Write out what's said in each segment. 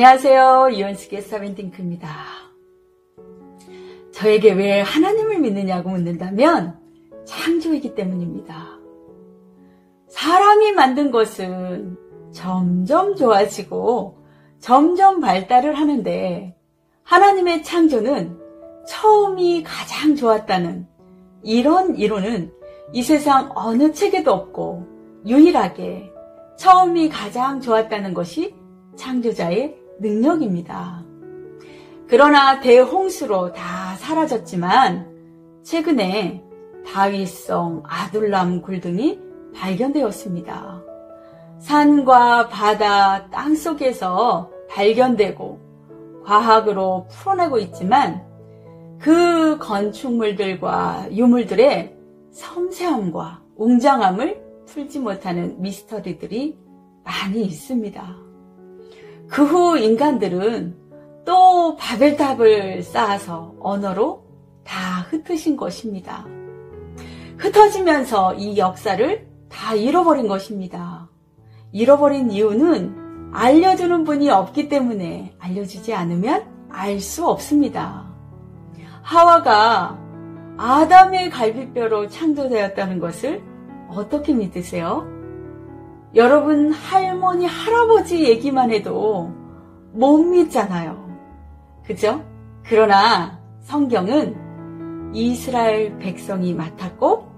안녕하세요. 이원식의 서벤팅크입니다. 저에게 왜 하나님을 믿느냐고 묻는다면 창조이기 때문입니다. 사람이 만든 것은 점점 좋아지고 점점 발달을 하는데 하나님의 창조는 처음이 가장 좋았다는 이런 이론은 이 세상 어느 책에도 없고 유일하게 처음이 가장 좋았다는 것이 창조자의 능력입니다. 그러나 대홍수로 다 사라졌지만 최근에 다윗성 아둘람 굴 등이 발견되었습니다. 산과 바다, 땅 속에서 발견되고 과학으로 풀어내고 있지만 그 건축물들과 유물들의 섬세함과 웅장함을 풀지 못하는 미스터리들이 많이 있습니다. 그 후 인간들은 또 바벨탑을 쌓아서 언어로 다 흩으신 것입니다. 흩어지면서 이 역사를 다 잃어버린 것입니다. 잃어버린 이유는 알려주는 분이 없기 때문에 알려주지 않으면 알 수 없습니다. 하와가 아담의 갈비뼈로 창조되었다는 것을 어떻게 믿으세요? 여러분 할머니, 할아버지 얘기만 해도 못 믿잖아요. 그죠? 그러나 성경은 이스라엘 백성이 맡았고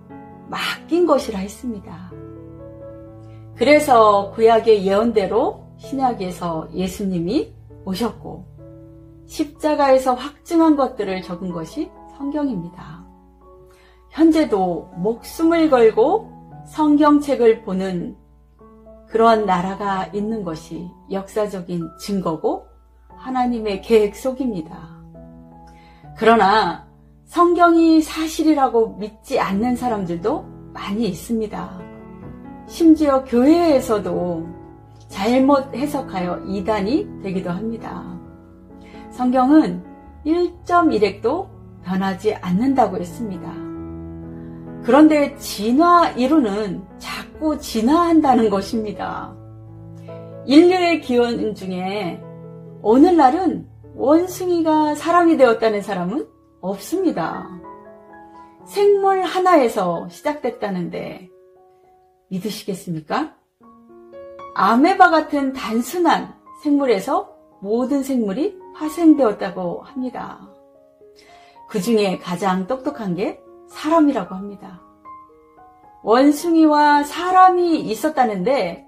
맡긴 것이라 했습니다. 그래서 구약의 예언대로 신약에서 예수님이 오셨고 십자가에서 확증한 것들을 적은 것이 성경입니다. 현재도 목숨을 걸고 성경책을 보는 그런 나라가 있는 것이 역사적인 증거고 하나님의 계획 속입니다. 그러나 성경이 사실이라고 믿지 않는 사람들도 많이 있습니다. 심지어 교회에서도 잘못 해석하여 이단이 되기도 합니다. 성경은 1.1획도 변하지 않는다고 했습니다. 그런데 진화 이론은 자꾸 진화한다는 것입니다. 인류의 기원 중에 오늘날은 원숭이가 사람이 되었다는 사람은 없습니다. 생물 하나에서 시작됐다는데 믿으시겠습니까? 아메바 같은 단순한 생물에서 모든 생물이 파생되었다고 합니다. 그 중에 가장 똑똑한 게 사람이라고 합니다. 원숭이와 사람이 있었다는데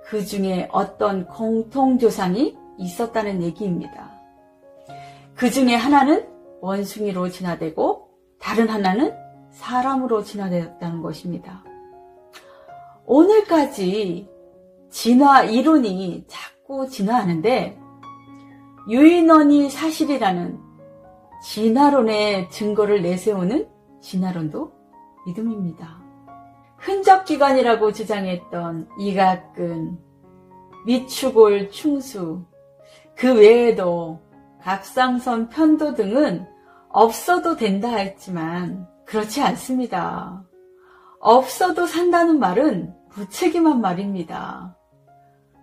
그 중에 어떤 공통조상이 있었다는 얘기입니다. 그 중에 하나는 원숭이로 진화되고 다른 하나는 사람으로 진화되었다는 것입니다. 오늘까지 진화 이론이 자꾸 진화하는데 유인원이 사실이라는 진화론의 증거를 내세우는 진화론도 믿음입니다. 흔적기관이라고 주장했던 이각근, 미추골 충수, 그 외에도 갑상선 편도 등은 없어도 된다 했지만 그렇지 않습니다. 없어도 산다는 말은 무책임한 말입니다.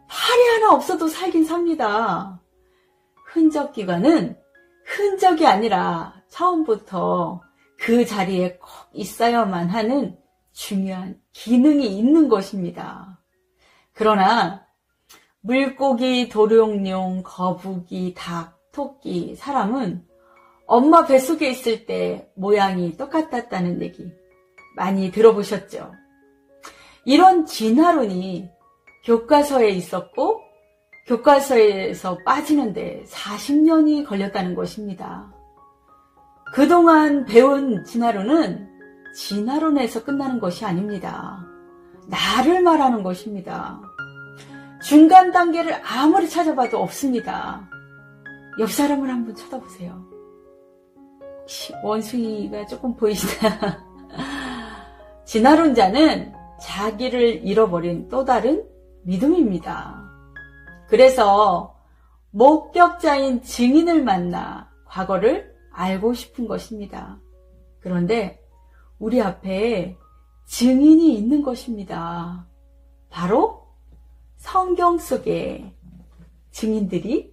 팔이 하나 없어도 살긴 삽니다. 흔적기관은 흔적이 아니라 처음부터 그 자리에 꼭 있어야만 하는 중요한 기능이 있는 것입니다. 그러나 물고기, 도룡뇽, 거북이, 닭, 토끼, 사람은 엄마 뱃속에 있을 때 모양이 똑같았다는 얘기 많이 들어보셨죠? 이런 진화론이 교과서에 있었고 교과서에서 빠지는데 40년이 걸렸다는 것입니다. 그동안 배운 진화론은 진화론에서 끝나는 것이 아닙니다. 나를 말하는 것입니다. 중간 단계를 아무리 찾아봐도 없습니다. 옆 사람을 한번 쳐다보세요. 혹시 원숭이가 조금 보이시나? 진화론자는 자기를 잃어버린 또 다른 믿음입니다. 그래서 목격자인 증인을 만나 과거를 알고 싶은 것입니다. 그런데 우리 앞에 증인이 있는 것입니다. 바로 성경 속에 증인들이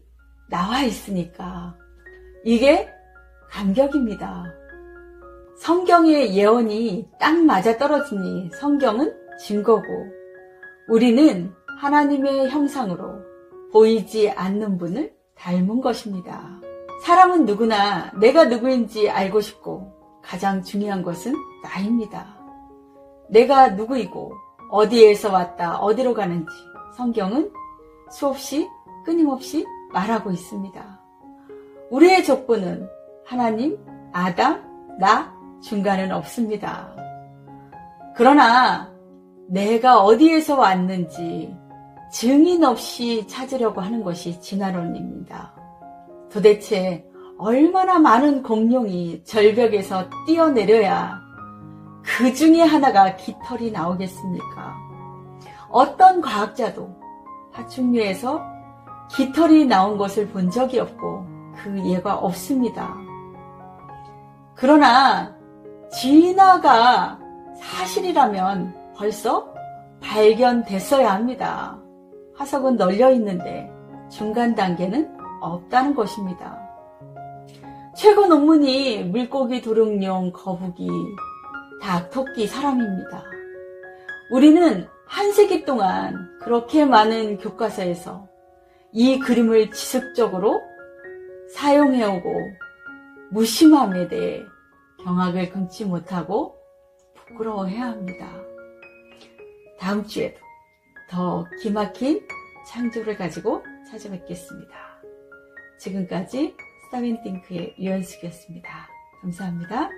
나와 있으니까 이게 감격입니다. 성경의 예언이 딱 맞아 떨어지니 성경은 증거고 우리는 하나님의 형상으로 보이지 않는 분을 닮은 것입니다. 사람은 누구나 내가 누구인지 알고 싶고 가장 중요한 것은 나입니다. 내가 누구이고 어디에서 왔다 어디로 가는지 성경은 수없이 끊임없이 말하고 있습니다. 우리의 족보는 하나님, 아담, 나 중간은 없습니다. 그러나 내가 어디에서 왔는지 증인 없이 찾으려고 하는 것이 진화론입니다. 도대체 얼마나 많은 공룡이 절벽에서 뛰어내려야 그 중에 하나가 깃털이 나오겠습니까? 어떤 과학자도 파충류에서 깃털이 나온 것을 본 적이 없고 그 예가 없습니다. 그러나 진화가 사실이라면 벌써 발견됐어야 합니다. 화석은 널려 있는데 중간 단계는 없다는 것입니다. 최고 논문이 물고기, 도룡뇽, 거북이, 닭, 토끼, 사람입니다. 우리는 한 세기 동안 그렇게 많은 교과서에서 이 그림을 지속적으로 사용해오고 무심함에 대해 경악을 금치 못하고 부끄러워해야 합니다. 다음 주에도 더 기막힌 창조를 가지고 찾아뵙겠습니다. 지금까지 스타빈띵크의 유연숙이었습니다. 감사합니다.